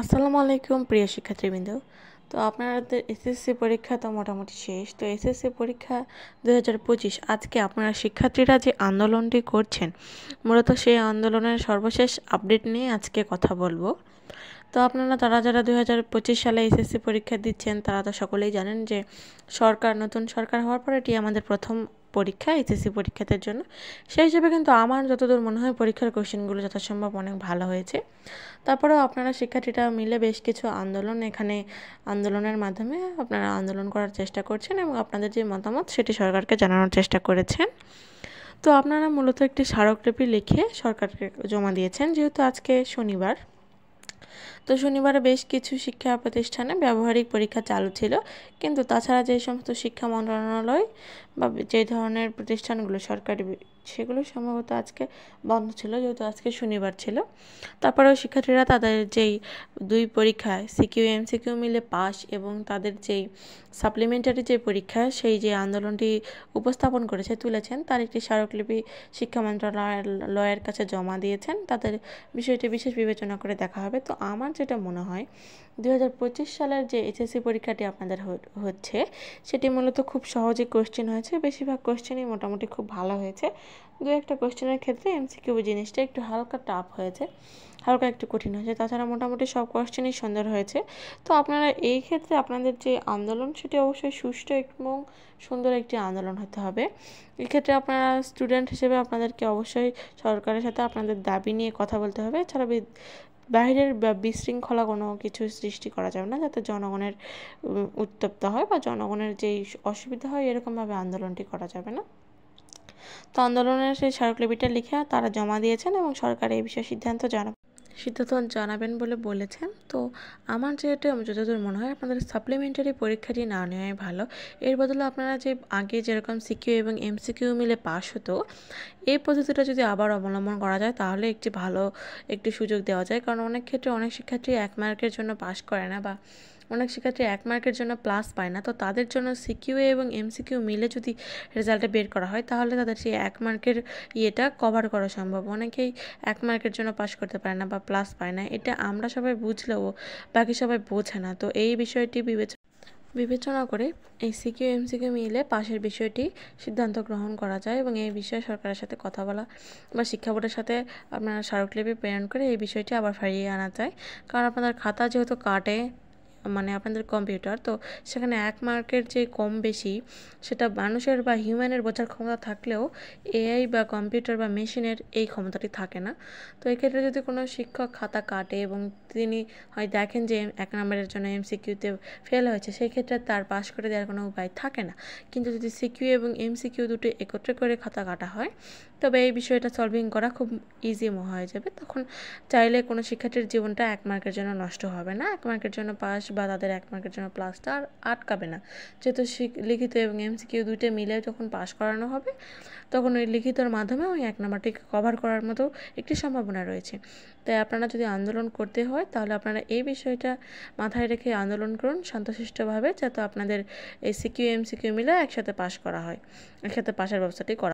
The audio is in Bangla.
আসসালামু আলাইকুম প্রিয় শিক্ষার্থীবৃন্দ। তো আপনাদের এসএসসি পরীক্ষা তো মোটামুটি শেষ। তো এসএসসি পরীক্ষা 2025 আজকে আপনারা শিক্ষার্থীরা যে আন্দোলনটি করছেন, মূলত সেই আন্দোলনের সর্বশেষ আপডেট নিয়ে আজকে কথা বলবো। তো আপনারা যারা 2025 সালে এসএসসি পরীক্ষা দিচ্ছেন তারা তো সকলেই জানেন যে নতুন সরকার হওয়ার পর এটি আমাদের প্রথম পরীক্ষা এসএসসি পরীক্ষাদের জন্য। সেই হিসেবে কিন্তু আমার যতদূর মনে হয় পরীক্ষার কোশ্চেনগুলো যথাসম্ভব অনেক ভালো হয়েছে। তারপরেও আপনারা শিক্ষার্থীরা মিলে বেশ কিছু আন্দোলনের মাধ্যমে আপনারা আন্দোলন করার চেষ্টা করছেন এবং আপনাদের যে মতামত সেটি সরকারকে জানানোর চেষ্টা করেছেন। তো আপনারা মূলত একটি স্মারকলিপি লিখে সরকারকে জমা দিয়েছেন, যেহেতু আজকে শনিবার। তো শনিবারে বেশ কিছু শিক্ষা প্রতিষ্ঠানে ব্যবহারিক পরীক্ষা চালু ছিল, কিন্তু তাছাড়া যে সমস্ত শিক্ষা মন্ত্রণালয় বা যে ধরনের প্রতিষ্ঠানগুলো সরকারি সেগুলো সম্ভবত আজকে বন্ধ ছিল, যেহেতু আজকে শনিবার ছিল। তারপরেও শিক্ষার্থীরা তাদের যেই দুই পরীক্ষায় সিকিউ এমসিকিউ মিলে পাস এবং তাদের যেই সাপ্লিমেন্টারি যে পরীক্ষা সেই যে আন্দোলনটি উপস্থাপন তুলেছেন তার একটি স্মারকলিপি শিক্ষা মন্ত্রণালয়ের কাছে জমা দিয়েছেন। তাদের বিষয়টি বিশেষ বিবেচনা করে দেখা হবে। তো আমার যেটা মনে হয় 2025 সালের যে এসএসসি পরীক্ষাটি আপনাদের হচ্ছে সেটি মূলত খুব সহজে কোশ্চেন হয়েছে, বেশিরভাগ কোশ্চেনই মোটামুটি খুব ভালো হয়েছে। দু একটা কোশ্চেনের ক্ষেত্রে এমসিকিউ জিনিসটা একটু হালকা টাফ হয়েছে, হালকা একটু কঠিন হয়েছে, তাছাড়া মোটামুটি সব কোশ্চেনই সুন্দর হয়েছে। তো আপনারা এই ক্ষেত্রে আপনাদের যে আন্দোলন সেটি অবশ্যই সুষ্ঠু এবং সুন্দর একটি আন্দোলন হতে হবে। এক্ষেত্রে আপনারা স্টুডেন্ট হিসেবে আপনাদেরকে অবশ্যই সরকারের সাথে আপনাদের দাবি নিয়ে কথা বলতে হবে। এছাড়া বাইরের বা বিশৃঙ্খলা কোনো কিছু সৃষ্টি করা যাবে না, যাতে জনগণের উত্তপ্ত হয় বা জনগণের যেই অসুবিধা হয় এরকমভাবে আন্দোলনটি করা যাবে না। তো আন্দোলনের সেই স্মারকলিপিটা লিখে তারা জমা দিয়েছেন এবং সরকার এই বিষয়ে সিদ্ধান্ত জানাবেন বলে বলেছেন। তো আমার যেটা যতদূর মনে হয় আপনাদের সাপ্লিমেন্টারি পরীক্ষাটি না নেওয়াই ভালো। এর বদলে আপনারা যে আগে যেরকম সিকিউ এবং এমসিকিউ মিলে পাস হতো, এই পদ্ধতিটা যদি আবার অবলম্বন করা যায় তাহলে একটি সুযোগ দেওয়া যায়। কারণ অনেক ক্ষেত্রে অনেক শিক্ষার্থী 1 মার্কের জন্য পাস করে না, বা অনেক শিক্ষার্থী 1 মার্কের জন্য প্লাস পায় না। তো তাদের জন্য সিকিউ এবং এমসিকিউ মিলে যদি রেজাল্টে বের করা হয় তাহলে তাদের সেই 1 মার্কের কভার করা সম্ভব। অনেকেই 1 মার্কের জন্য পাস করতে পারে না বা প্লাস পায় না, এটা আমরা সবাই বুঝলেও বাকি সবাই বোঝে না। তো এই বিষয়টি বিবেচনা করে এই সিকিউ এমসিকিউ মিলে পাশের বিষয়টি সিদ্ধান্ত গ্রহণ করা যায় এবং এই বিষয়ে সরকারের সাথে কথা বলা বা শিক্ষা বোর্ডের সাথে আপনারা স্মারকলিপি প্রেরণ করে এই বিষয়টি আবার ফিরিয়ে আনা যায়। কারণ আপনাদের খাতা যেহেতু কাটে, মানে আপনাদের কম্পিউটার, তো সেখানে 1 মার্কের যে কম বেশি সেটা মানুষের বা হিউম্যানের বোঝার ক্ষমতা থাকলেও এআই বা কম্পিউটার বা মেশিনের এই ক্ষমতাটি থাকে না। তো এক্ষেত্রে যদি কোনো শিক্ষক খাতা কাটে এবং তিনি হয় দেখেন যে 1 নম্বরের জন্য এমসিকিউতে ফেল হয়েছে, সেই ক্ষেত্রে তার পাস করে দেওয়ার কোনো উপায় থাকে না। কিন্তু যদি সিকিউ এবং এমসিকিউ দুটো একত্রে করে খাতা কাটা হয় তবে এই বিষয়টা সলভিং করা খুব ইজি হয়ে যাবে। তখন চাইলে কোনো শিক্ষার্থীর জীবনটা 1 মার্কের জন্য নষ্ট হবে না, 1 মার্কের জন্য পাস বা তাদের 1 মার্কের জন্য প্লাসটা আর আটকাবে না। যেহেতু লিখিত এবং এমসিকিউ দুইটা মিলে যখন পাস করানো হবে তখন ওই লিখিতর মাধ্যমে ওই 1 নাম্বারটিকে কভার করার মতো একটি সম্ভাবনা রয়েছে। তাই আপনারা যদি আন্দোলন করতে হয় তাহলে আপনারা এই বিষয়টা মাথায় রেখে আন্দোলন করুন শান্তশিষ্টভাবে, যাতে আপনাদের এই সিকিউ এমসিকিউ মিলে একসাথে পাস করা হয়, একসাথে পাসের ব্যবস্থাটি করা